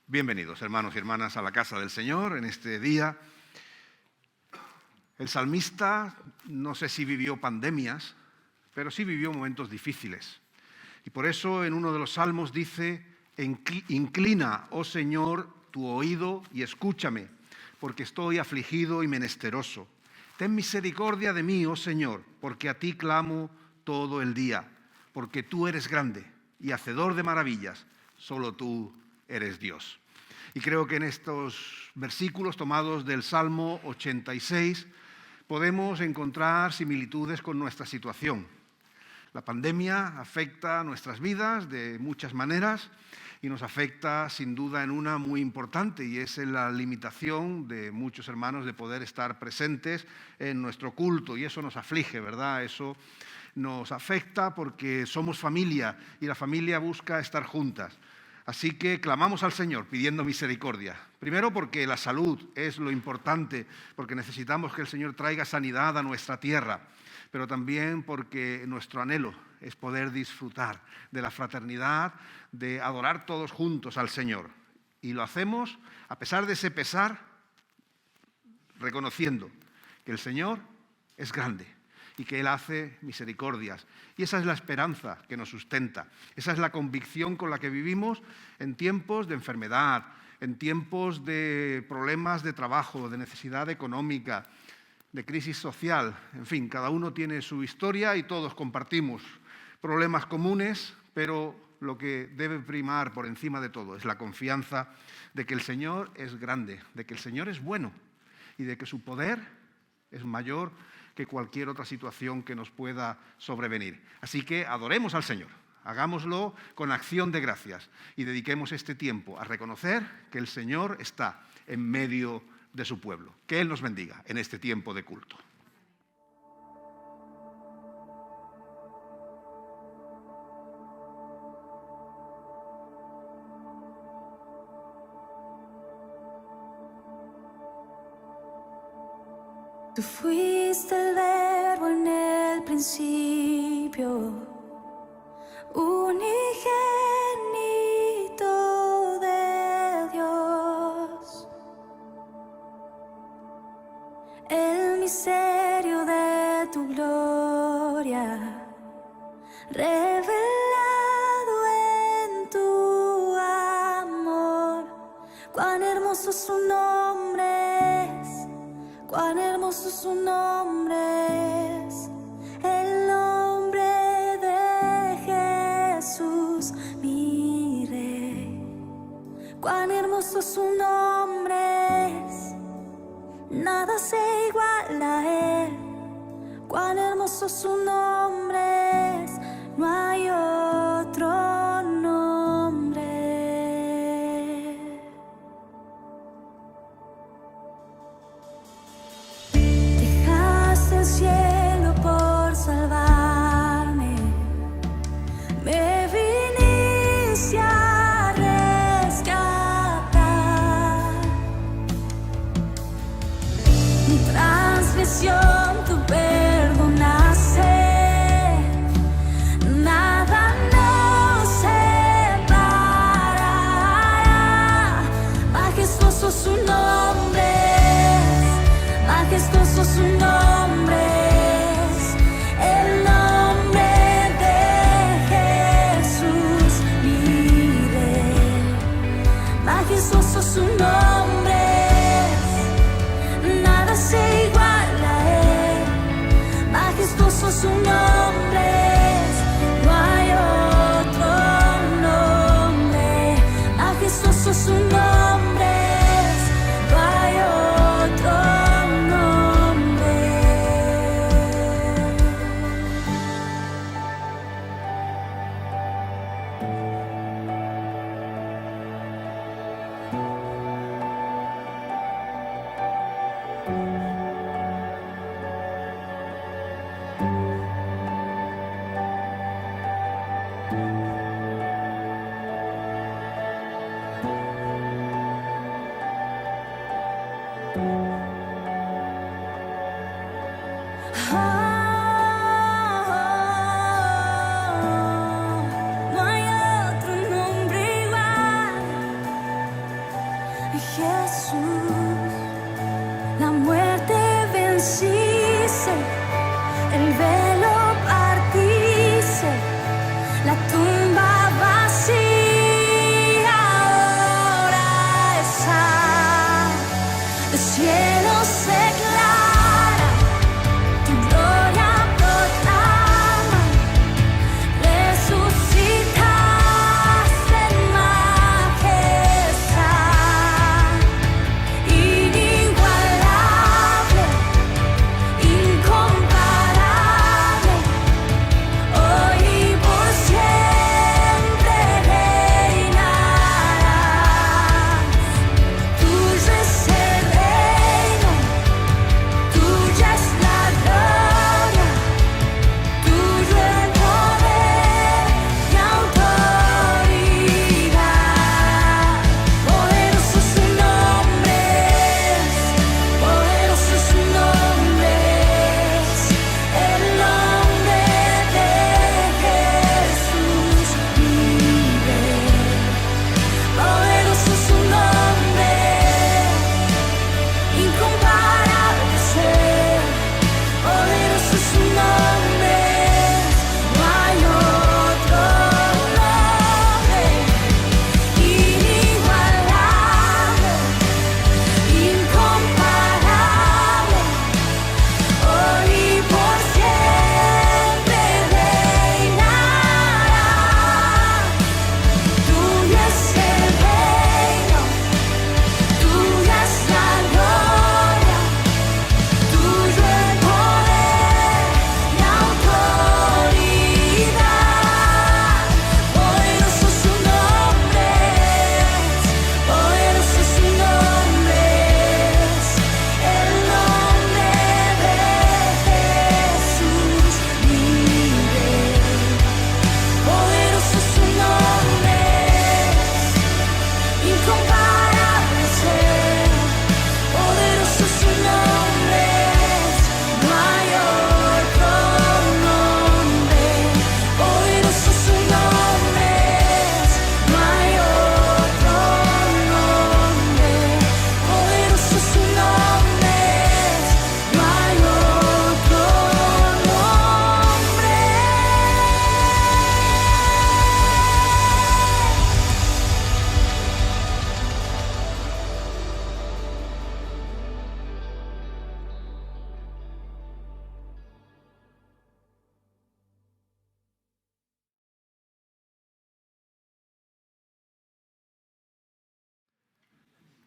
Bienvenidos, hermanos y hermanas, a la casa del Señor en este día. El salmista no sé si vivió pandemias, pero sí vivió momentos difíciles. Y por eso en uno de los salmos dice: inclina, oh Señor, tu oído y escúchame, porque estoy afligido y menesteroso. Ten misericordia de mí, oh Señor, porque a ti clamo todo el día, porque tú eres grande y hacedor de maravillas, solo tú eres Dios. Y creo que en estos versículos tomados del Salmo 86 podemos encontrar similitudes con nuestra situación. La pandemia afecta nuestras vidas de muchas maneras y nos afecta sin duda en una muy importante, y es en la limitación de muchos hermanos de poder estar presentes en nuestro culto, y eso nos aflige, ¿verdad? Eso nos afecta porque somos familia y la familia busca estar juntas. Así que clamamos al Señor pidiendo misericordia. Primero porque la salud es lo importante, porque necesitamos que el Señor traiga sanidad a nuestra tierra, pero también porque nuestro anhelo es poder disfrutar de la fraternidad, de adorar todos juntos al Señor. Y lo hacemos a pesar de ese pesar, reconociendo que el Señor es grande y que Él hace misericordias. Y esa es la esperanza que nos sustenta. Esa es la convicción con la que vivimos en tiempos de enfermedad, en tiempos de problemas de trabajo, de necesidad económica, de crisis social. En fin, cada uno tiene su historia y todos compartimos problemas comunes, pero lo que debe primar por encima de todo es la confianza de que el Señor es grande, de que el Señor es bueno y de que su poder es mayor que cualquier otra situación que nos pueda sobrevenir. Así que adoremos al Señor, hagámoslo con acción de gracias y dediquemos este tiempo a reconocer que el Señor está en medio de su pueblo. Que Él nos bendiga en este tiempo de culto. Tú fuiste el verbo en el principio, unigénito de Dios, el misterio de tu gloria, revelado en tu amor. Cuán hermoso su nombre es. Cuán hermoso su nombre es, el nombre de Jesús, mi Rey. Cuán hermoso su nombre es, nada se iguala a Él. Cuán hermoso su nombre es, no hay otro nombre. El cielo por salvarme, me viniste a rescatar. Mi transgresión tú perdonaste, nada nos separará. Majestuoso su nombre es, majestuoso su nombre. Su nombre es, nada se iguala a Él. Majestuoso su nombre es, no hay otro nombre. Majestuoso su nombre es, no hay otro nombre. No hay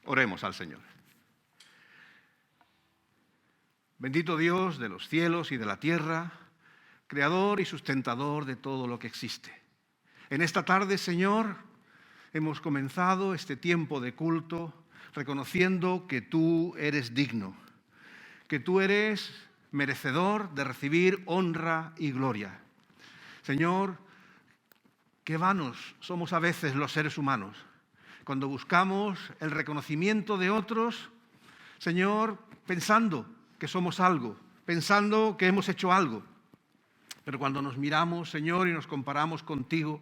Oremos al Señor. Bendito Dios de los cielos y de la tierra, creador y sustentador de todo lo que existe. En esta tarde, Señor, hemos comenzado este tiempo de culto reconociendo que tú eres digno, que tú eres merecedor de recibir honra y gloria. Señor, qué vanos somos a veces los seres humanos cuando buscamos el reconocimiento de otros, Señor, pensando que somos algo, pensando que hemos hecho algo. Pero cuando nos miramos, Señor, y nos comparamos contigo,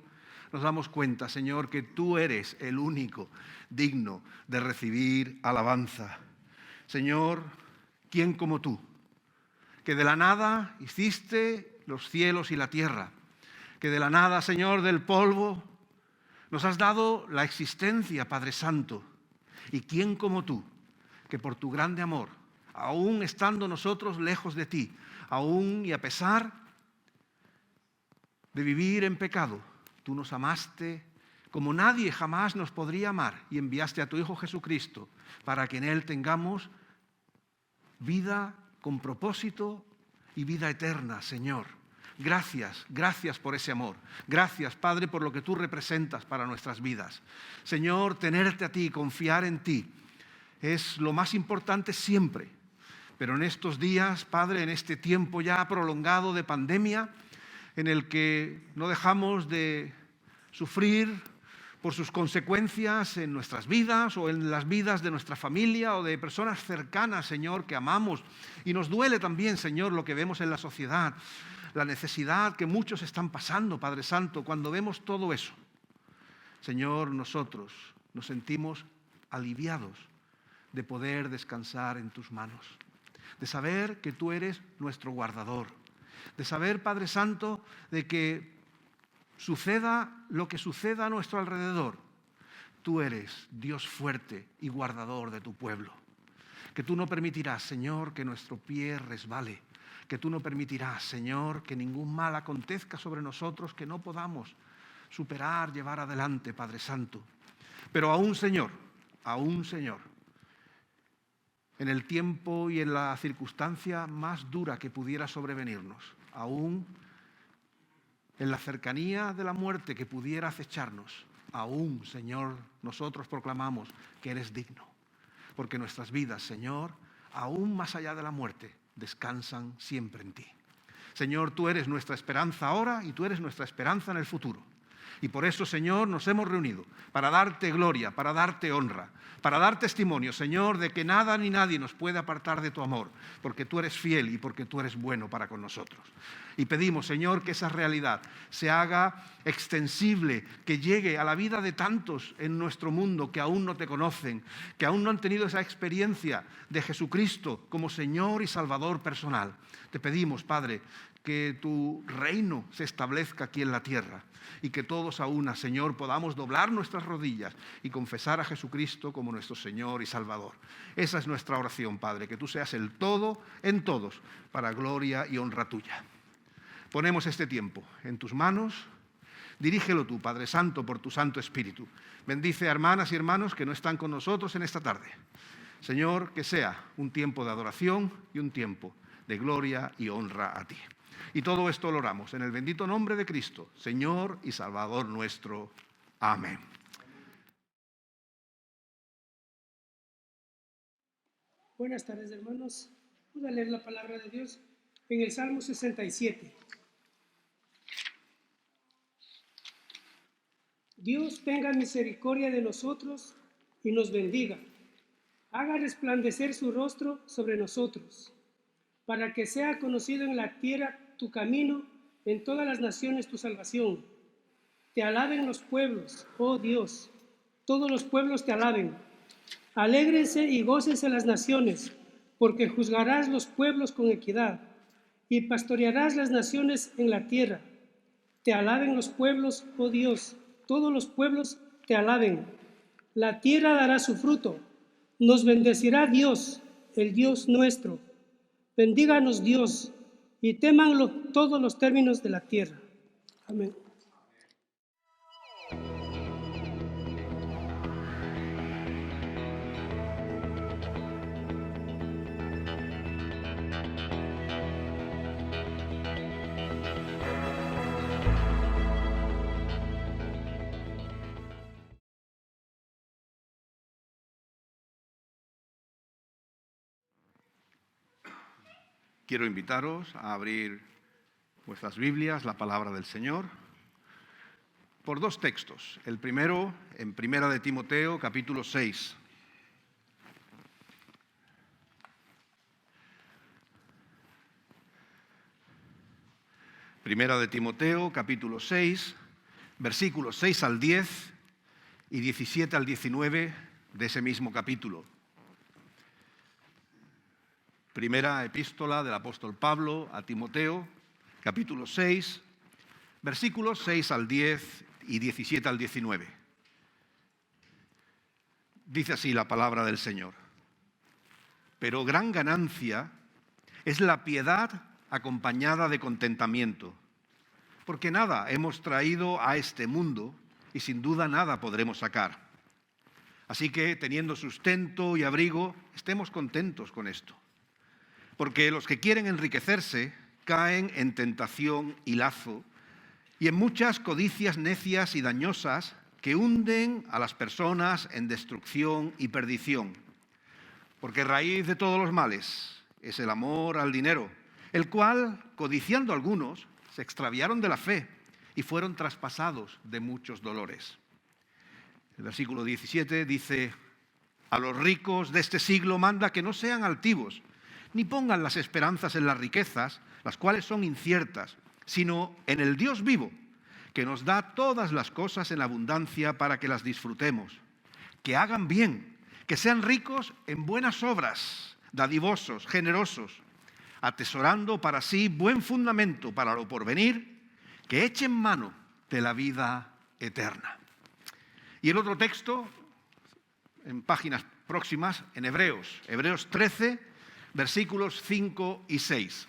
nos damos cuenta, Señor, que tú eres el único digno de recibir alabanza. Señor, ¿quién como tú? Que de la nada hiciste los cielos y la tierra, que de la nada, Señor, del polvo, nos has dado la existencia, Padre Santo. ¿Y quién como tú, que por tu grande amor, aún estando nosotros lejos de ti, aún y a pesar de vivir en pecado, tú nos amaste como nadie jamás nos podría amar y enviaste a tu Hijo Jesucristo para que en Él tengamos vida con propósito y vida eterna, Señor. Gracias por ese amor. Gracias, Padre, por lo que tú representas para nuestras vidas. Señor, tenerte a ti, confiar en ti, es lo más importante siempre. Pero en estos días, Padre, en este tiempo ya prolongado de pandemia, en el que no dejamos de sufrir por sus consecuencias en nuestras vidas o en las vidas de nuestra familia o de personas cercanas, Señor, que amamos. Y nos duele también, Señor, lo que vemos en la sociedad, la necesidad que muchos están pasando, Padre Santo. Cuando vemos todo eso, Señor, nosotros nos sentimos aliviados de poder descansar en tus manos, de saber que tú eres nuestro guardador, de saber, Padre Santo, de que suceda lo que suceda a nuestro alrededor, tú eres Dios fuerte y guardador de tu pueblo. Que tú no permitirás, Señor, que nuestro pie resbale, que tú no permitirás, Señor, que ningún mal acontezca sobre nosotros que no podamos superar, llevar adelante, Padre Santo. Pero aún, Señor, en el tiempo y en la circunstancia más dura que pudiera sobrevenirnos, aún en la cercanía de la muerte que pudiera acecharnos, aún, Señor, nosotros proclamamos que eres digno, porque nuestras vidas, Señor, aún más allá de la muerte, descansan siempre en ti. Señor, tú eres nuestra esperanza ahora y tú eres nuestra esperanza en el futuro. Y por eso, Señor, nos hemos reunido para darte gloria, para darte honra, para dar testimonio, Señor, de que nada ni nadie nos puede apartar de tu amor, porque tú eres fiel y porque tú eres bueno para con nosotros. Y pedimos, Señor, que esa realidad se haga extensible, que llegue a la vida de tantos en nuestro mundo que aún no te conocen, que aún no han tenido esa experiencia de Jesucristo como Señor y Salvador personal. Te pedimos, Padre, que tu reino se establezca aquí en la tierra y que todos a una, Señor, podamos doblar nuestras rodillas y confesar a Jesucristo como nuestro Señor y Salvador. Esa es nuestra oración, Padre, que tú seas el todo en todos, para gloria y honra tuya. Ponemos este tiempo en tus manos. Dirígelo tú, Padre Santo, por tu Santo Espíritu. Bendice a hermanas y hermanos que no están con nosotros en esta tarde. Señor, que sea un tiempo de adoración y un tiempo de gloria y honra a ti. Y todo esto lo oramos en el bendito nombre de Cristo, Señor y Salvador nuestro. Amén. Buenas tardes, hermanos. Vamos a leer la palabra de Dios en el Salmo 67. Dios tenga misericordia de nosotros y nos bendiga. Haga resplandecer su rostro sobre nosotros, para que sea conocido en la tierra tu camino, en todas las naciones tu salvación. Te alaben los pueblos, oh Dios, todos los pueblos te alaben. Alégrense y gócense las naciones, porque juzgarás los pueblos con equidad y pastorearás las naciones en la tierra. Te alaben los pueblos, oh Dios, todos los pueblos te alaben. La tierra dará su fruto. Nos bendecirá Dios, el Dios nuestro. Bendíganos Dios, y témanlo todos los términos de la tierra. Amén. Quiero invitaros a abrir vuestras Biblias, la palabra del Señor, por dos textos. El primero, en Primera de Timoteo, capítulo 6. Primera de Timoteo, capítulo 6, versículos 6 al 10 y 17 al 19 de ese mismo capítulo. Primera epístola del apóstol Pablo a Timoteo, capítulo 6, versículos 6 al 10 y 17 al 19. Dice así la palabra del Señor. Pero gran ganancia es la piedad acompañada de contentamiento, porque nada hemos traído a este mundo y sin duda nada podremos sacar. Así que, teniendo sustento y abrigo, estemos contentos con esto. Porque los que quieren enriquecerse caen en tentación y lazo y en muchas codicias necias y dañosas que hunden a las personas en destrucción y perdición. Porque raíz de todos los males es el amor al dinero, el cual, codiciando algunos, se extraviaron de la fe y fueron traspasados de muchos dolores. El versículo 17 dice: a los ricos de este siglo manda que no sean altivos, ni pongan las esperanzas en las riquezas, las cuales son inciertas, sino en el Dios vivo, que nos da todas las cosas en abundancia para que las disfrutemos. Que hagan bien, que sean ricos en buenas obras, dadivosos, generosos, atesorando para sí buen fundamento para lo porvenir, que echen mano de la vida eterna. Y el otro texto, en páginas próximas, en Hebreos 13, versículos 5 y 6.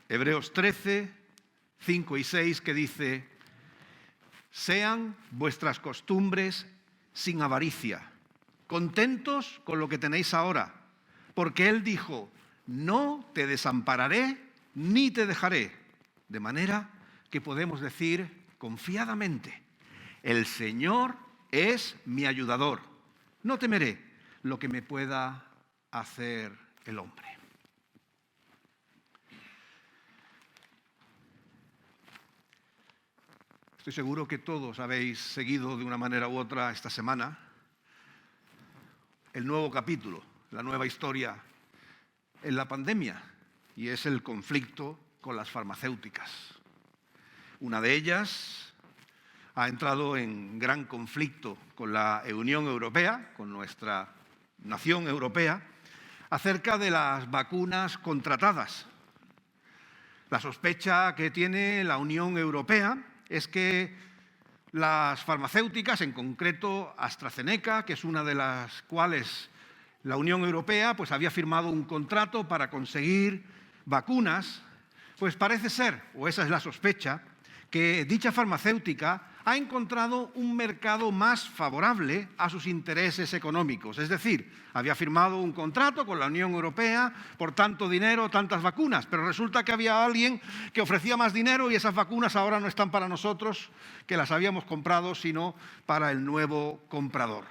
Hebreos 13, 5 y 6, que dice: sean vuestras costumbres sin avaricia, contentos con lo que tenéis ahora, porque Él dijo: no te desampararé ni te dejaré. De manera que podemos decir confiadamente: el Señor es mi ayudador, no temeré lo que me pueda hacer el hombre. Estoy seguro que todos habéis seguido de una manera u otra esta semana el nuevo capítulo, la nueva historia en la pandemia, y es el conflicto con las farmacéuticas. Una de ellas ha entrado en gran conflicto con la Unión Europea, con nuestra nación europea, acerca de las vacunas contratadas. La sospecha que tiene la Unión Europea es que las farmacéuticas, en concreto AstraZeneca, que es una de las cuales la Unión Europea pues había firmado un contrato para conseguir vacunas, pues parece ser, o esa es la sospecha, que dicha farmacéutica ha encontrado un mercado más favorable a sus intereses económicos. Es decir, había firmado un contrato con la Unión Europea por tanto dinero, tantas vacunas, pero resulta que había alguien que ofrecía más dinero y esas vacunas ahora no están para nosotros, que las habíamos comprado, sino para el nuevo comprador.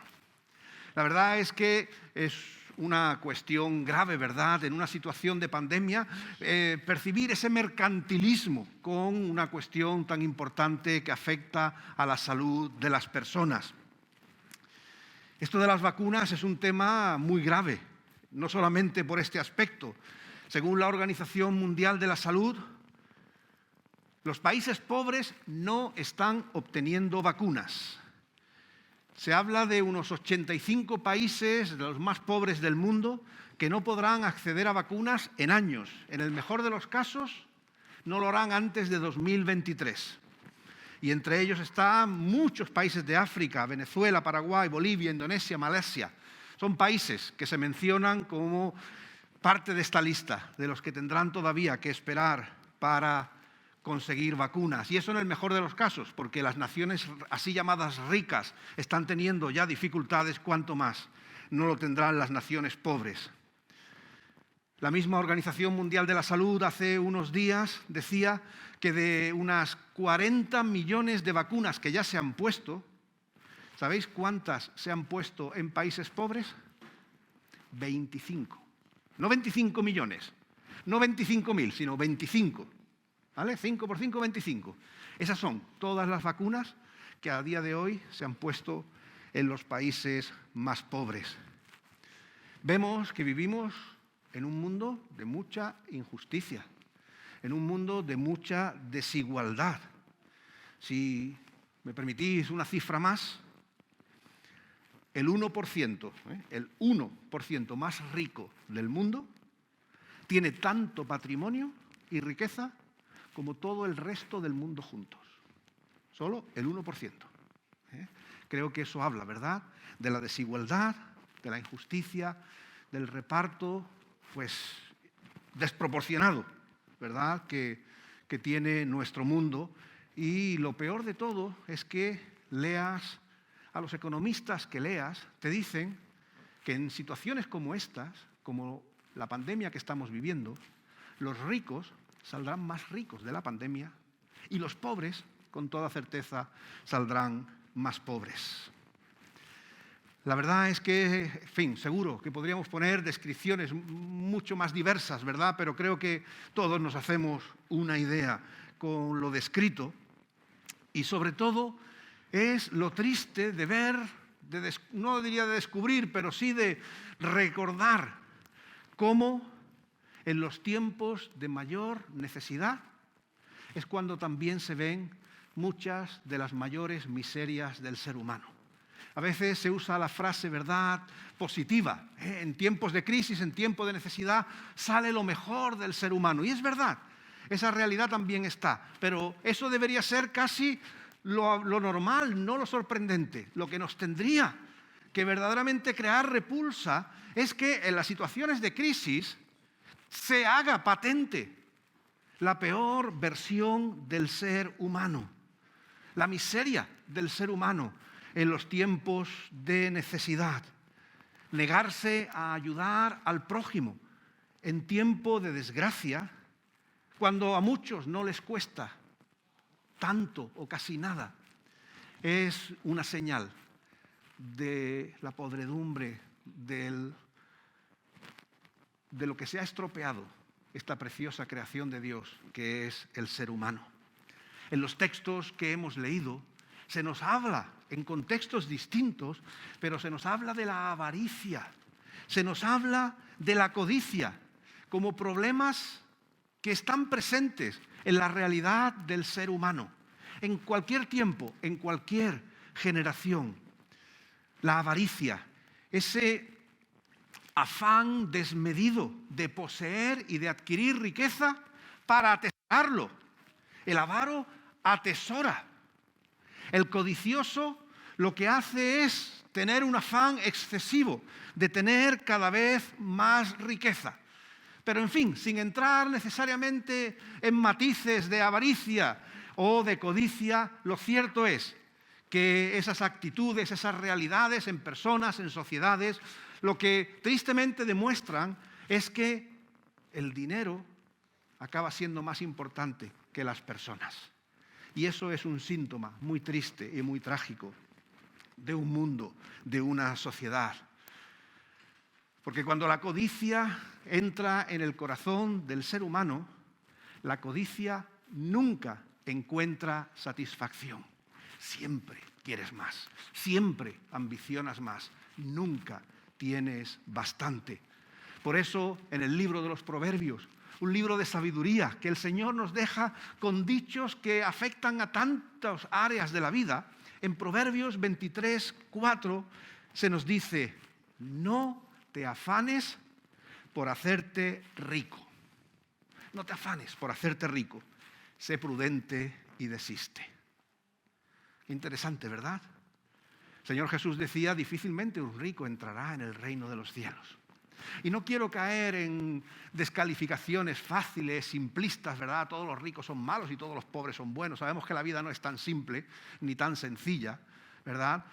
La verdad es que es una cuestión grave, ¿verdad?, en una situación de pandemia, percibir ese mercantilismo con una cuestión tan importante que afecta a la salud de las personas. Esto de las vacunas es un tema muy grave, no solamente por este aspecto. Según la Organización Mundial de la Salud, los países pobres no están obteniendo vacunas. Se habla de unos 85 países, de los más pobres del mundo, que no podrán acceder a vacunas en años. En el mejor de los casos, no lo harán antes de 2023. Y entre ellos están muchos países de África: Venezuela, Paraguay, Bolivia, Indonesia, Malasia. Son países que se mencionan como parte de esta lista, de los que tendrán todavía que esperar para conseguir vacunas. Y eso en el mejor de los casos, porque las naciones así llamadas ricas están teniendo ya dificultades, cuanto más no lo tendrán las naciones pobres. La misma Organización Mundial de la Salud hace unos días decía que de unas 40 millones de vacunas que ya se han puesto, ¿sabéis cuántas se han puesto en países pobres? 25. no 25 millones, no 25.000, sino 25. ¿Vale? 5 por 5, 25. Esas son todas las vacunas que a día de hoy se han puesto en los países más pobres. Vemos que vivimos en un mundo de mucha injusticia, en un mundo de mucha desigualdad. Si me permitís una cifra más, el 1% más rico del mundo tiene tanto patrimonio y riqueza como todo el resto del mundo juntos. Solo el 1%. Creo que eso habla, ¿verdad?, de la desigualdad, de la injusticia, del reparto, pues, desproporcionado, ¿verdad?, que tiene nuestro mundo. Y lo peor de todo es que leas, a los economistas que leas, te dicen que en situaciones como estas, como la pandemia que estamos viviendo, los ricos saldrán más ricos de la pandemia y los pobres, con toda certeza, saldrán más pobres. La verdad es que, en fin, seguro que podríamos poner descripciones mucho más diversas, ¿verdad? Pero creo que todos nos hacemos una idea con lo descrito y sobre todo es lo triste de ver, no diría de descubrir, pero sí de recordar cómo en los tiempos de mayor necesidad es cuando también se ven muchas de las mayores miserias del ser humano. A veces se usa la frase, ¿verdad?, positiva. En tiempos de crisis, en tiempos de necesidad, sale lo mejor del ser humano. Y es verdad, esa realidad también está. Pero eso debería ser casi lo normal, no lo sorprendente. Lo que nos tendría que verdaderamente crear repulsa es que en las situaciones de crisis se haga patente la peor versión del ser humano, la miseria del ser humano en los tiempos de necesidad. Negarse a ayudar al prójimo en tiempo de desgracia, cuando a muchos no les cuesta tanto o casi nada, es una señal de la podredumbre de lo que se ha estropeado esta preciosa creación de Dios, que es el ser humano. En los textos que hemos leído, se nos habla en contextos distintos, pero se nos habla de la avaricia, se nos habla de la codicia, como problemas que están presentes en la realidad del ser humano, en cualquier tiempo, en cualquier generación. La avaricia, ese afán desmedido de poseer y de adquirir riqueza para atesorarlo. El avaro atesora. El codicioso lo que hace es tener un afán excesivo de tener cada vez más riqueza. Pero en fin, sin entrar necesariamente en matices de avaricia o de codicia, lo cierto es que esas actitudes, esas realidades en personas, en sociedades, lo que tristemente demuestran es que el dinero acaba siendo más importante que las personas. Y eso es un síntoma muy triste y muy trágico de un mundo, de una sociedad. Porque cuando la codicia entra en el corazón del ser humano, la codicia nunca encuentra satisfacción. Siempre quieres más, siempre ambicionas más, nunca tienes bastante. Por eso, en el libro de los Proverbios, un libro de sabiduría que el Señor nos deja con dichos que afectan a tantas áreas de la vida, en Proverbios 23:4 se nos dice: no te afanes por hacerte rico. No te afanes por hacerte rico. Sé prudente y desiste. Interesante, ¿verdad? El Señor Jesús decía: difícilmente un rico entrará en el reino de los cielos. Y no quiero caer en descalificaciones fáciles, simplistas, ¿verdad? Todos los ricos son malos y todos los pobres son buenos. Sabemos que la vida no es tan simple ni tan sencilla, ¿verdad?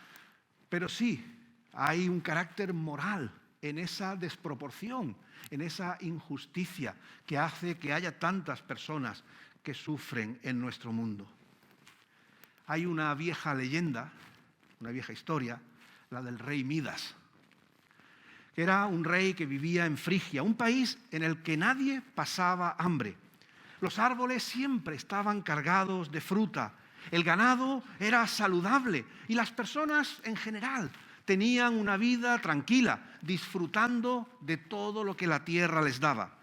Pero sí, hay un carácter moral en esa desproporción, en esa injusticia que hace que haya tantas personas que sufren en nuestro mundo. Hay una vieja leyenda, una vieja historia, la del rey Midas, Era un rey que vivía en Frigia, un país en el que nadie pasaba hambre. Los árboles siempre estaban cargados de fruta, el ganado era saludable y las personas en general tenían una vida tranquila, disfrutando de todo lo que la tierra les daba.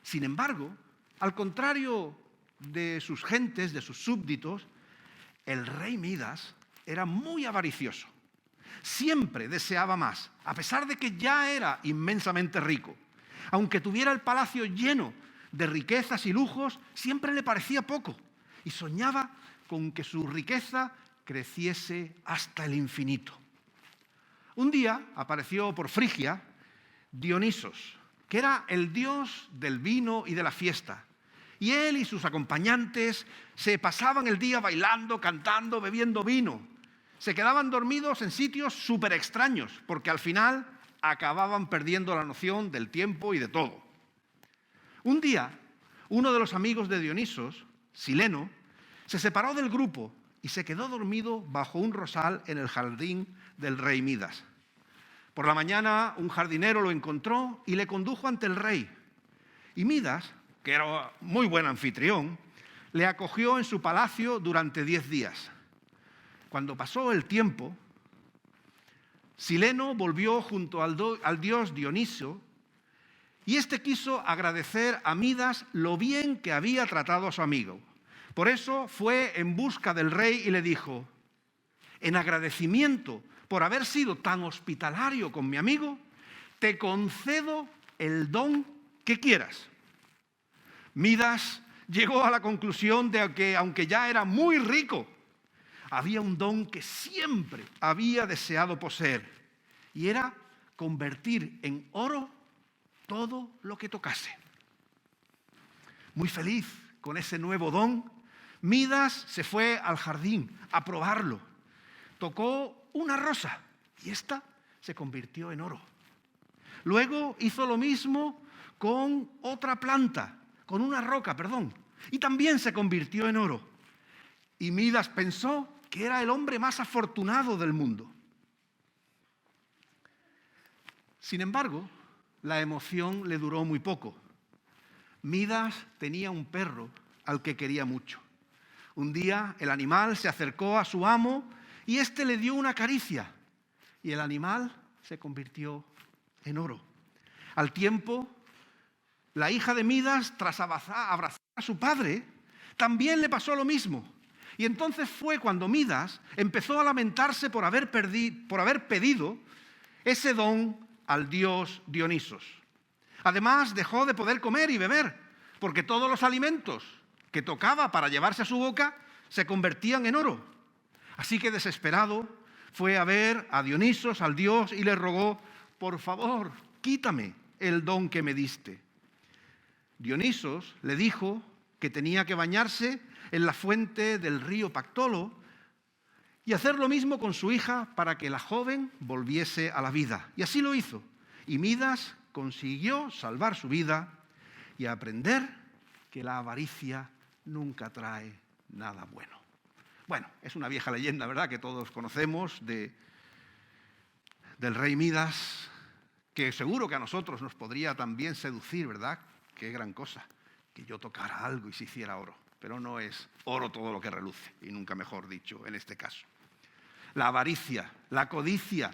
Sin embargo, al contrario de sus gentes, de sus súbditos, el rey Midas era muy avaricioso. Siempre deseaba más, a pesar de que ya era inmensamente rico. Aunque tuviera el palacio lleno de riquezas y lujos, siempre le parecía poco y soñaba con que su riqueza creciese hasta el infinito. Un día apareció por Frigia Dionisos, que era el dios del vino y de la fiesta. Y él y sus acompañantes se pasaban el día bailando, cantando, bebiendo vino. Se quedaban dormidos en sitios súper extraños, porque al final acababan perdiendo la noción del tiempo y de todo. Un día, uno de los amigos de Dionisos, Sileno, se separó del grupo y se quedó dormido bajo un rosal en el jardín del rey Midas. Por la mañana, un jardinero lo encontró y le condujo ante el rey. Y Midas, que era muy buen anfitrión, le acogió en su palacio durante 10 días. Cuando pasó el tiempo, Sileno volvió junto al dios Dioniso y éste quiso agradecer a Midas lo bien que había tratado a su amigo. Por eso fue en busca del rey y le dijo: en agradecimiento por haber sido tan hospitalario con mi amigo, te concedo el don que quieras. Midas llegó a la conclusión de que, aunque ya era muy rico, había un don que siempre había deseado poseer, y era convertir en oro todo lo que tocase. Muy feliz con ese nuevo don, Midas se fue al jardín a probarlo. Tocó una rosa y ésta se convirtió en oro. Luego hizo lo mismo con otra planta, con una roca, y también se convirtió en oro. Y Midas pensó que era el hombre más afortunado del mundo. Sin embargo, la emoción le duró muy poco. Midas tenía un perro al que quería mucho. Un día el animal se acercó a su amo y éste le dio una caricia y el animal se convirtió en oro. Al tiempo, la hija de Midas, tras abrazar a su padre, también le pasó lo mismo. Y entonces fue cuando Midas empezó a lamentarse por haber pedido ese don al dios Dionisos. Además, dejó de poder comer y beber, porque todos los alimentos que tocaba para llevarse a su boca se convertían en oro. Así que, desesperado, fue a ver a Dionisos, al dios, y le rogó: por favor, quítame el don que me diste. Dionisos le dijo que tenía que bañarse en la fuente del río Pactolo y hacer lo mismo con su hija para que la joven volviese a la vida. Y así lo hizo. Y Midas consiguió salvar su vida y aprender que la avaricia nunca trae nada bueno. Bueno, es una vieja leyenda, ¿verdad?, que todos conocemos del rey Midas, que seguro que a nosotros nos podría también seducir, ¿verdad? Qué gran cosa, que yo tocara algo y se hiciera oro. Pero no es oro todo lo que reluce, y nunca mejor dicho en este caso. La avaricia, la codicia,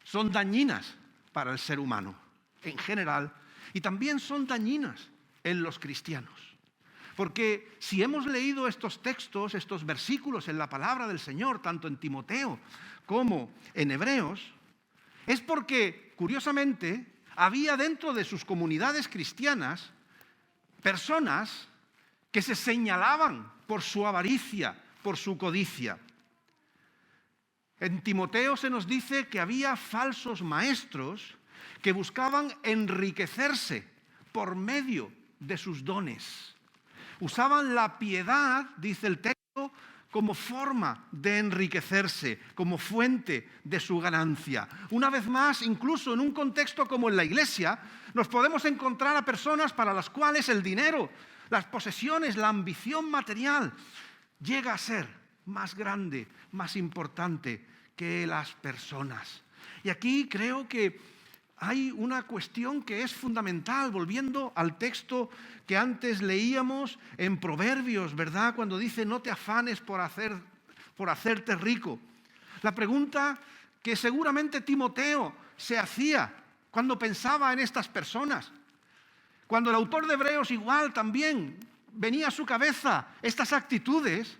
son dañinas para el ser humano en general, y también son dañinas en los cristianos. Porque si hemos leído estos textos, estos versículos en la palabra del Señor, tanto en Timoteo como en Hebreos, es porque, curiosamente, había dentro de sus comunidades cristianas personas que se señalaban por su avaricia, por su codicia. En Timoteo se nos dice que había falsos maestros que buscaban enriquecerse por medio de sus dones. Usaban la piedad, dice el texto, como forma de enriquecerse, como fuente de su ganancia. Una vez más, incluso en un contexto como en la iglesia, nos podemos encontrar a personas para las cuales el dinero, las posesiones, la ambición material llega a ser más grande, más importante que las personas. Y aquí creo que hay una cuestión que es fundamental, volviendo al texto que antes leíamos en Proverbios, ¿verdad? Cuando dice, no te afanes por hacerte rico. La pregunta que seguramente Timoteo se hacía cuando pensaba en estas personas, cuando el autor de Hebreos igual también venía a su cabeza estas actitudes,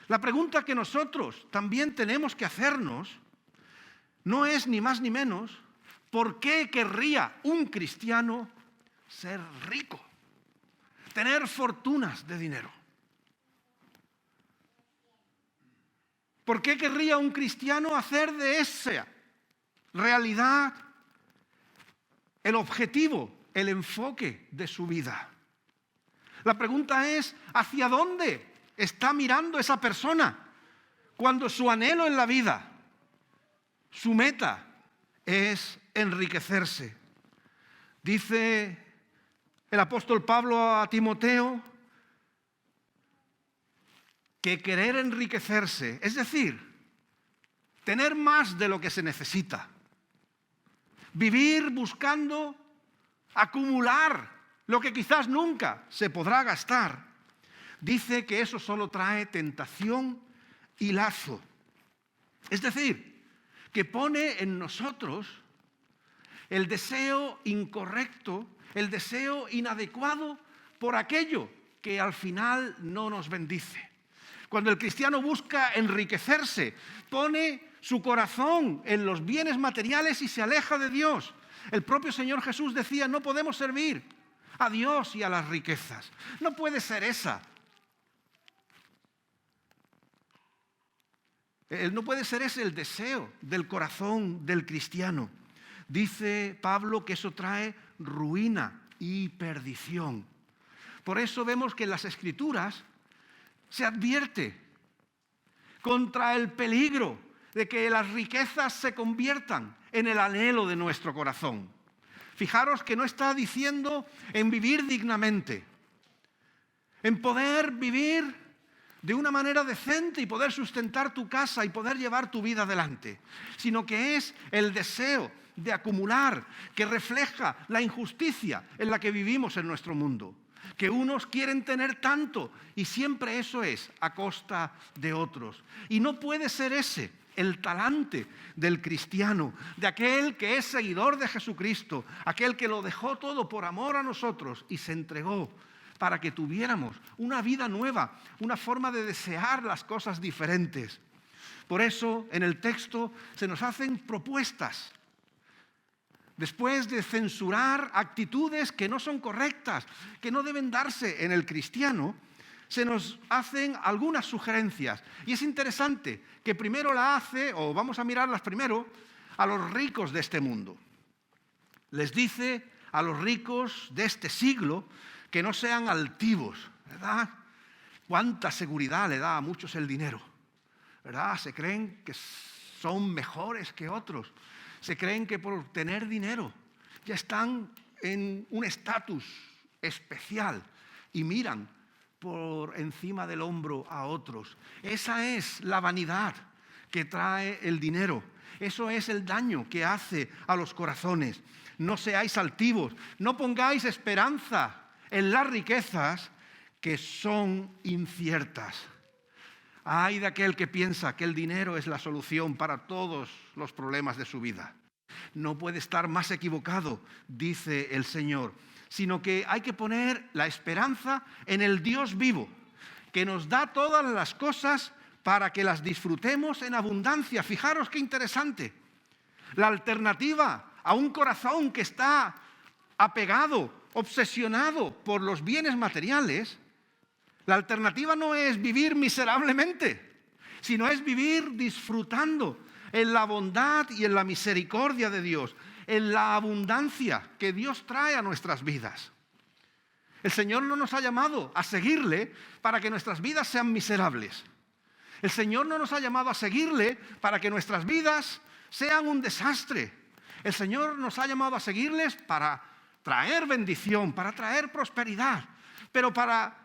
la pregunta que nosotros también tenemos que hacernos no es ni más ni menos, ¿por qué querría un cristiano ser rico? Tener fortunas de dinero. ¿Por qué querría un cristiano hacer de esa realidad el objetivo, el enfoque de su vida? La pregunta es, ¿hacia dónde está mirando esa persona cuando su anhelo en la vida, su meta, es enriquecerse? Dice el apóstol Pablo a Timoteo que querer enriquecerse, es decir, tener más de lo que se necesita, vivir buscando acumular lo que quizás nunca se podrá gastar, dice que eso solo trae tentación y lazo. Es decir, que pone en nosotros el deseo incorrecto, el deseo inadecuado por aquello que al final no nos bendice. Cuando el cristiano busca enriquecerse, pone su corazón en los bienes materiales y se aleja de Dios. El propio Señor Jesús decía, no podemos servir a Dios y a las riquezas. No puede ser esa. No puede ser ese el deseo del corazón del cristiano. Dice Pablo que eso trae ruina y perdición. Por eso vemos que en las Escrituras se advierte contra el peligro de que las riquezas se conviertan en el anhelo de nuestro corazón. Fijaros que no está diciendo en vivir dignamente, en poder vivir de una manera decente y poder sustentar tu casa y poder llevar tu vida adelante, sino que es el deseo de acumular que refleja la injusticia en la que vivimos en nuestro mundo. Que unos quieren tener tanto y siempre eso es a costa de otros. Y no puede ser ese el talante del cristiano, de aquel que es seguidor de Jesucristo, aquel que lo dejó todo por amor a nosotros y se entregó para que tuviéramos una vida nueva, una forma de desear las cosas diferentes. Por eso en el texto se nos hacen propuestas. Después de censurar actitudes que no son correctas, que no deben darse en el cristiano, se nos hacen algunas sugerencias. Y es interesante que primero la hace, o vamos a mirarlas primero, a los ricos de este mundo. Les dice a los ricos de este siglo que no sean altivos, ¿verdad? Cuánta seguridad le da a muchos el dinero, ¿verdad? Se creen que son mejores que otros. Se creen que por tener dinero ya están en un estatus especial y miran por encima del hombro a otros. Esa es la vanidad que trae el dinero. Eso es el daño que hace a los corazones. No seáis altivos, no pongáis esperanza en las riquezas que son inciertas. Ay de aquel que piensa que el dinero es la solución para todos los problemas de su vida. No puede estar más equivocado, dice el Señor, sino que hay que poner la esperanza en el Dios vivo, que nos da todas las cosas para que las disfrutemos en abundancia. Fijaros qué interesante. La alternativa a un corazón que está apegado, obsesionado por los bienes materiales, la alternativa no es vivir miserablemente, sino es vivir disfrutando en la bondad y en la misericordia de Dios, en la abundancia que Dios trae a nuestras vidas. El Señor no nos ha llamado a seguirle para que nuestras vidas sean miserables. El Señor no nos ha llamado a seguirle para que nuestras vidas sean un desastre. El Señor nos ha llamado a seguirles para traer bendición, para traer prosperidad, pero para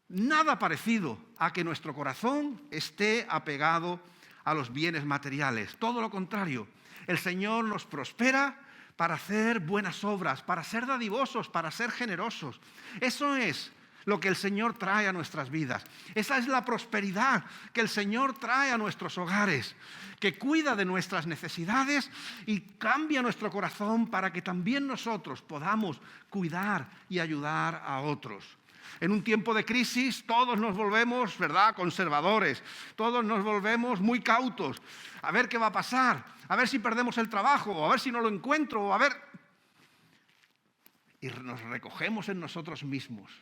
nada parecido a que nuestro corazón esté apegado a los bienes materiales. Todo lo contrario, El Señor nos prospera para hacer buenas obras, para ser dadivosos, para ser generosos. Eso es lo que el Señor trae a nuestras vidas. Esa es la prosperidad que el Señor trae a nuestros hogares, que cuida de nuestras necesidades y cambia nuestro corazón para que también nosotros podamos cuidar y ayudar a otros. En un tiempo de crisis todos nos volvemos, ¿verdad?, conservadores, todos nos volvemos muy cautos. A ver qué va a pasar, a ver si perdemos el trabajo, o a ver si no lo encuentro, o a ver... Y nos recogemos en nosotros mismos.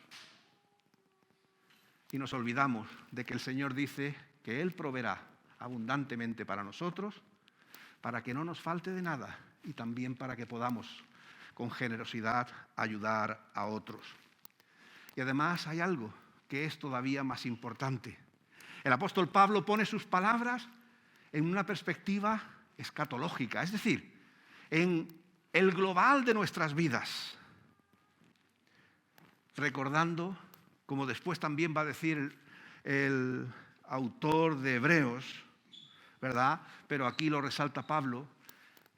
Y nos olvidamos de que el Señor dice que Él proveerá abundantemente para nosotros, para que no nos falte de nada y también para que podamos con generosidad ayudar a otros. Y además hay algo que es todavía más importante. El apóstol Pablo pone sus palabras en una perspectiva escatológica, es decir, en el global de nuestras vidas, recordando, como después también va a decir el autor de Hebreos, ¿verdad? Pero aquí lo resalta Pablo,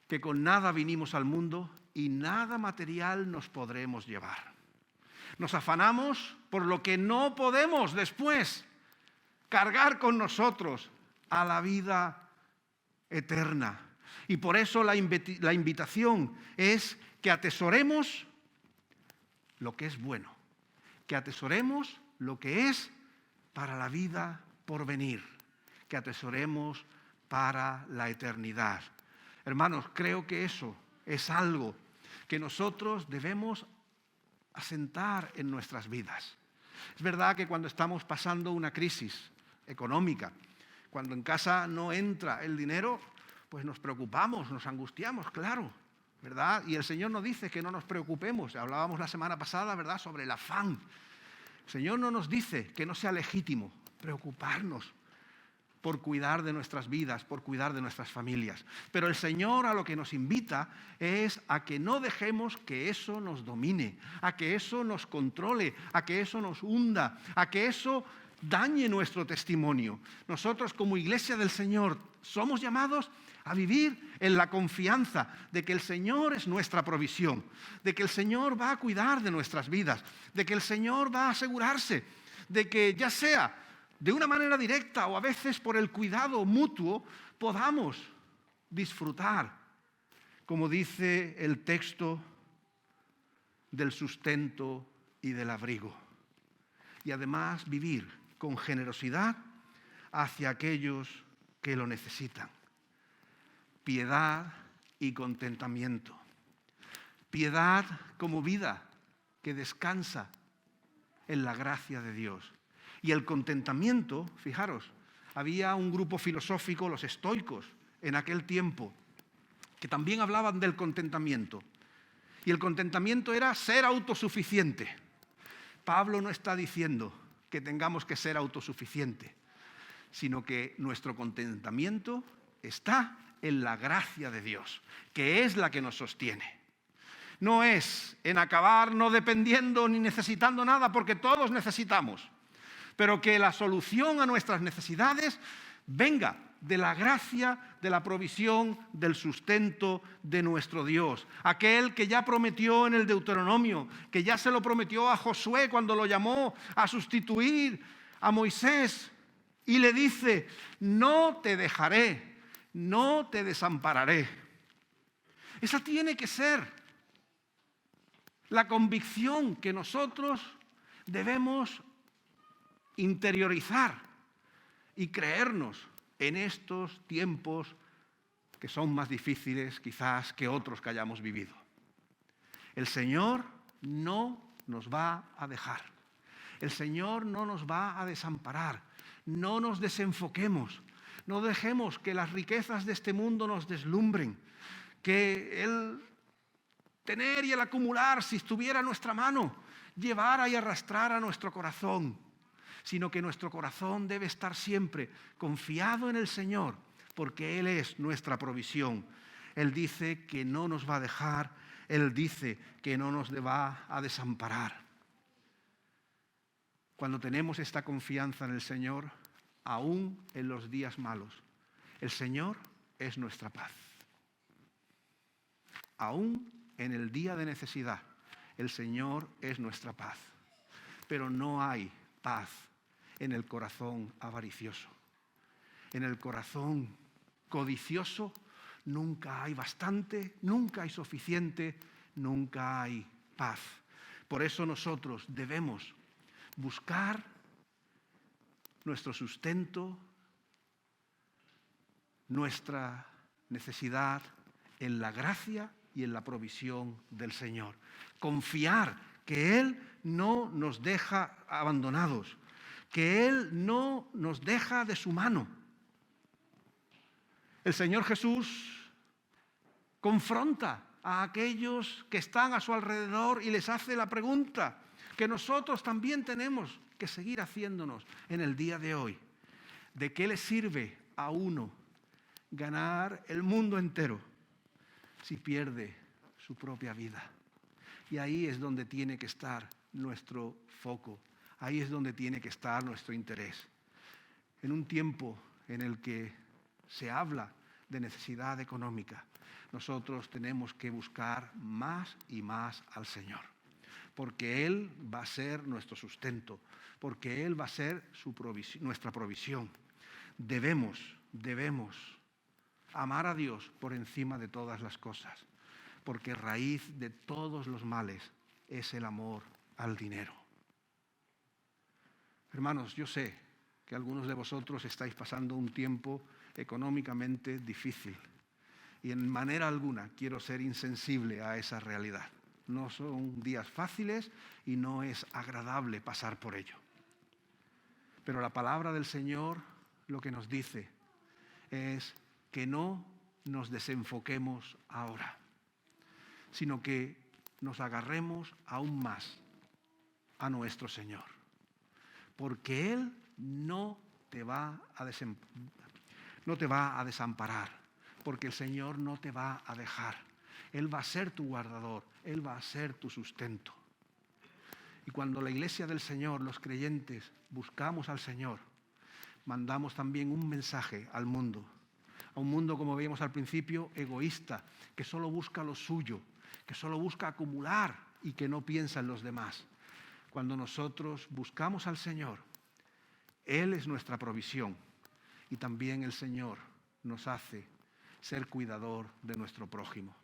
que con nada vinimos al mundo y nada material nos podremos llevar. Nos afanamos por lo que no podemos después cargar con nosotros a la vida eterna. Y por eso la invitación es que atesoremos lo que es bueno, que atesoremos lo que es para la vida por venir, que atesoremos para la eternidad. Hermanos, creo que eso es algo que nosotros debemos asentar en nuestras vidas. Es verdad que cuando estamos pasando una crisis económica, cuando en casa no entra el dinero, pues nos preocupamos, nos angustiamos, claro, ¿verdad? Y el Señor nos dice que no nos preocupemos. Hablábamos la semana pasada, ¿verdad?, sobre el afán. El Señor no nos dice que no sea legítimo preocuparnos por cuidar de nuestras vidas, por cuidar de nuestras familias. Pero el Señor a lo que nos invita es a que no dejemos que eso nos domine, a que eso nos controle, a que eso nos hunda, a que eso dañe nuestro testimonio. Nosotros como Iglesia del Señor somos llamados a vivir en la confianza de que el Señor es nuestra provisión, de que el Señor va a cuidar de nuestras vidas, de que el Señor va a asegurarse de que ya sea de una manera directa o a veces por el cuidado mutuo podamos disfrutar, como dice el texto, del sustento y del abrigo. Y además vivir con generosidad hacia aquellos que lo necesitan. Piedad y contentamiento. Piedad como vida que descansa en la gracia de Dios. Y el contentamiento, fijaros, había un grupo filosófico, los estoicos, en aquel tiempo, que también hablaban del contentamiento. Y el contentamiento era ser autosuficiente. Pablo no está diciendo que tengamos que ser autosuficientes, sino que nuestro contentamiento está en la gracia de Dios, que es la que nos sostiene. No es en acabar no dependiendo ni necesitando nada, porque todos necesitamos, pero que la solución a nuestras necesidades venga de la gracia, de la provisión, del sustento de nuestro Dios. Aquel que ya prometió en el Deuteronomio, que ya se lo prometió a Josué cuando lo llamó a sustituir a Moisés y le dice: no te dejaré, no te desampararé. Esa tiene que ser la convicción que nosotros debemos interiorizar y creernos en estos tiempos que son más difíciles quizás que otros que hayamos vivido. El Señor no nos va a dejar. El Señor no nos va a desamparar. No nos desenfoquemos. No dejemos que las riquezas de este mundo nos deslumbren. Que el tener y el acumular, si estuviera en nuestra mano, llevara y arrastrara nuestro corazón, sino que nuestro corazón debe estar siempre confiado en el Señor, porque Él es nuestra provisión. Él dice que no nos va a dejar, Él dice que no nos va a desamparar. Cuando tenemos esta confianza en el Señor, aún en los días malos, el Señor es nuestra paz. Aún en el día de necesidad, el Señor es nuestra paz. Pero no hay paz en el corazón avaricioso. En el corazón codicioso nunca hay bastante, nunca hay suficiente, nunca hay paz. Por eso nosotros debemos buscar nuestro sustento, nuestra necesidad en la gracia y en la provisión del Señor. Confiar que Él no nos deja abandonados, que Él no nos deja de su mano. El Señor Jesús confronta a aquellos que están a su alrededor y les hace la pregunta que nosotros también tenemos que seguir haciéndonos en el día de hoy. ¿De qué le sirve a uno ganar el mundo entero si pierde su propia vida? Y ahí es donde tiene que estar nuestro foco, ahí es donde tiene que estar nuestro interés. En un tiempo en el que se habla de necesidad económica, nosotros tenemos que buscar más y más al Señor, porque Él va a ser nuestro sustento, porque Él va a ser nuestra provisión. Debemos amar a Dios por encima de todas las cosas, porque raíz de todos los males es el amor al dinero. Hermanos, yo sé que algunos de vosotros estáis pasando un tiempo económicamente difícil y en manera alguna quiero ser insensible a esa realidad. No son días fáciles y no es agradable pasar por ello. Pero la palabra del Señor lo que nos dice es que no nos desenfoquemos ahora, sino que nos agarremos aún más a nuestro Señor, porque Él no te va a desamparar, porque el Señor no te va a dejar. Él va a ser tu guardador, Él va a ser tu sustento. Y cuando la iglesia del Señor, los creyentes, buscamos al Señor, mandamos también un mensaje al mundo, a un mundo, como veíamos al principio, egoísta, que solo busca lo suyo, que solo busca acumular y que no piensa en los demás. Cuando nosotros buscamos al Señor, Él es nuestra provisión y también el Señor nos hace ser cuidador de nuestro prójimo.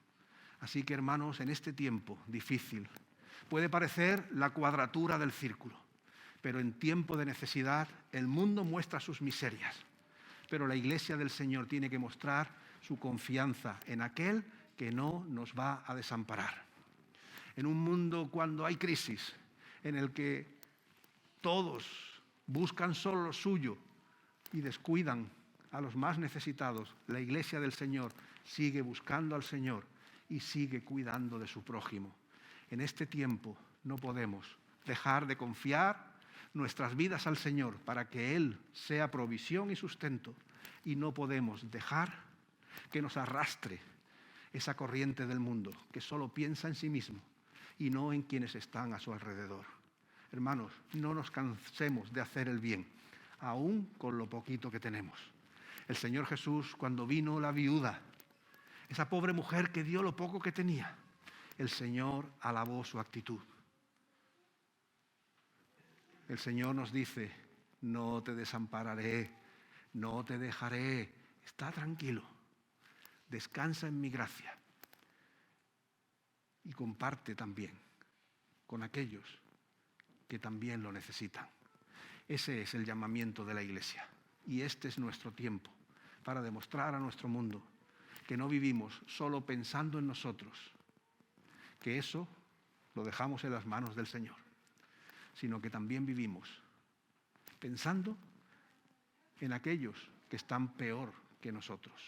Así que, hermanos, en este tiempo difícil, puede parecer la cuadratura del círculo, pero en tiempo de necesidad el mundo muestra sus miserias. Pero la iglesia del Señor tiene que mostrar su confianza en aquel que no nos va a desamparar. En un mundo cuando hay crisis, en el que todos buscan solo lo suyo y descuidan a los más necesitados, la iglesia del Señor sigue buscando al Señor y sigue cuidando de su prójimo. En este tiempo no podemos dejar de confiar nuestras vidas al Señor para que Él sea provisión y sustento, y no podemos dejar que nos arrastre esa corriente del mundo que solo piensa en sí mismo y no en quienes están a su alrededor. Hermanos, no nos cansemos de hacer el bien, aún con lo poquito que tenemos. El Señor Jesús, cuando vino la viuda, esa pobre mujer que dio lo poco que tenía, el Señor alabó su actitud. El Señor nos dice: no te desampararé, no te dejaré, está tranquilo, descansa en mi gracia y comparte también con aquellos que también lo necesitan. Ese es el llamamiento de la iglesia y este es nuestro tiempo para demostrar a nuestro mundo que no vivimos solo pensando en nosotros, que eso lo dejamos en las manos del Señor, sino que también vivimos pensando en aquellos que están peor que nosotros,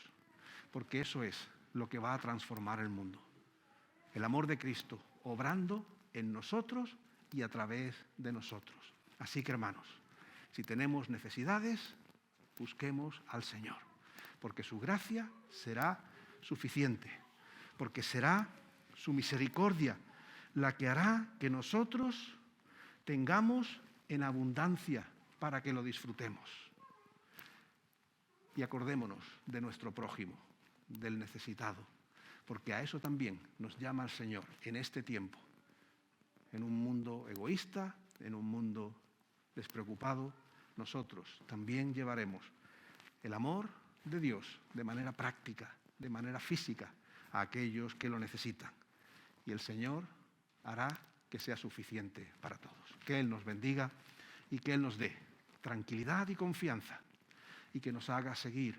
porque eso es lo que va a transformar el mundo. El amor de Cristo obrando en nosotros y a través de nosotros. Así que, hermanos, si tenemos necesidades, busquemos al Señor, porque su gracia será suficiente, porque será su misericordia la que hará que nosotros tengamos en abundancia para que lo disfrutemos. Y acordémonos de nuestro prójimo, del necesitado, porque a eso también nos llama el Señor en este tiempo, en un mundo egoísta, en un mundo despreocupado. Nosotros también llevaremos el amor de Dios de manera práctica, de manera física, a aquellos que lo necesitan. Y el Señor hará que sea suficiente para todos. Que Él nos bendiga y que Él nos dé tranquilidad y confianza y que nos haga seguir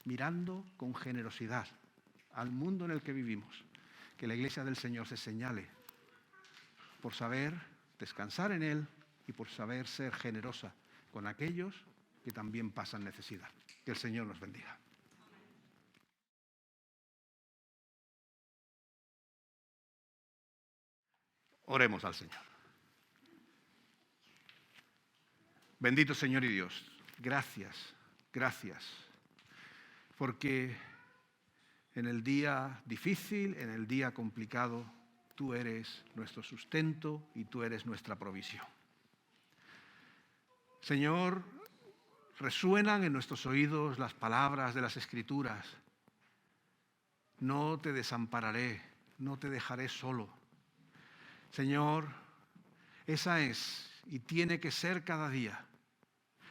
mirando con generosidad al mundo en el que vivimos. Que la Iglesia del Señor se señale por saber descansar en Él y por saber ser generosa con aquellos que también pasan necesidad. Que el Señor nos bendiga. Oremos al Señor. Bendito Señor y Dios, gracias, gracias, porque en el día difícil, en el día complicado, tú eres nuestro sustento y tú eres nuestra provisión. Señor, resuenan en nuestros oídos las palabras de las Escrituras. No te desampararé, no te dejaré solo. Señor, esa es y tiene que ser cada día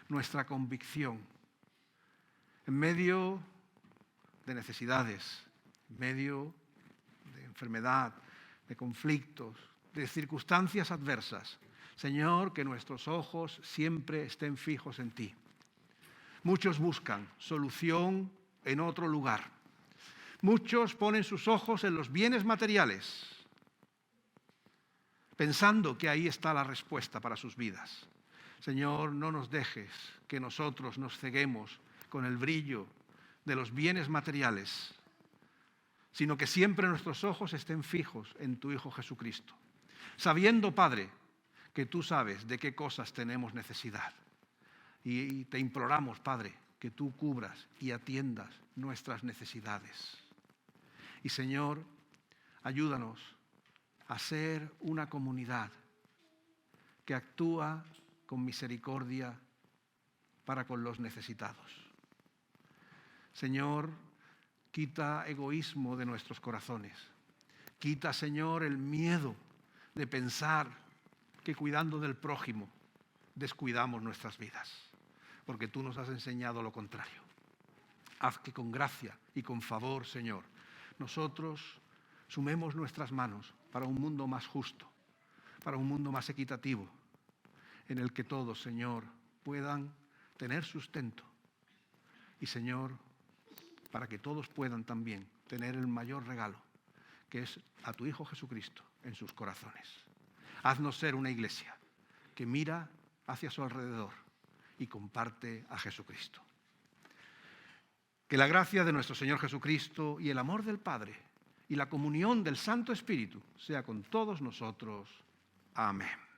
nuestra convicción en medio de necesidades, en medio de enfermedad, de conflictos, de circunstancias adversas. Señor, que nuestros ojos siempre estén fijos en ti. Muchos buscan solución en otro lugar. Muchos ponen sus ojos en los bienes materiales, pensando que ahí está la respuesta para sus vidas. Señor, no nos dejes que nosotros nos ceguemos con el brillo de los bienes materiales, sino que siempre nuestros ojos estén fijos en tu Hijo Jesucristo, sabiendo, Padre, que tú sabes de qué cosas tenemos necesidad. Y te imploramos, Padre, que tú cubras y atiendas nuestras necesidades. Y, Señor, ayúdanos a ser una comunidad que actúa con misericordia para con los necesitados. Señor, quita egoísmo de nuestros corazones. Quita, Señor, el miedo de pensar que cuidando del prójimo descuidamos nuestras vidas, porque tú nos has enseñado lo contrario. Haz que con gracia y con favor, Señor, nosotros sumemos nuestras manos para un mundo más justo, para un mundo más equitativo, en el que todos, Señor, puedan tener sustento. Y, Señor, para que todos puedan también tener el mayor regalo, que es a tu Hijo Jesucristo en sus corazones. Haznos ser una iglesia que mira hacia su alrededor y comparte a Jesucristo. Que la gracia de nuestro Señor Jesucristo y el amor del Padre y la comunión del Santo Espíritu sea con todos nosotros. Amén.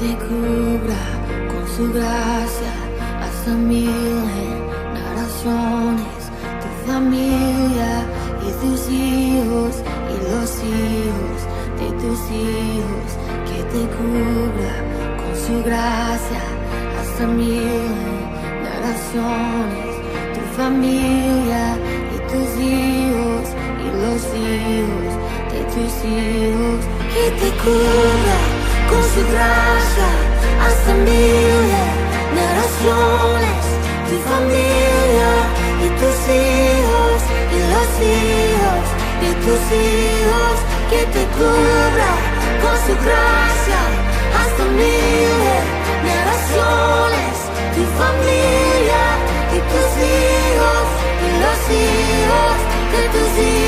te cubra con su gracia hasta 1000 generaciones, tu familia y tus hijos y los hijos de tus hijos, que te cubra con su gracia hasta 1000 generaciones, tu familia y tus hijos y los hijos de tus hijos, que te cubra con su gracia hasta 1000 generaciones, tu familia y tus hijos y los hijos de tus hijos, que te cubra con su gracia hasta 1000 generaciones, tu familia y tus hijos y los hijos de tus hijos.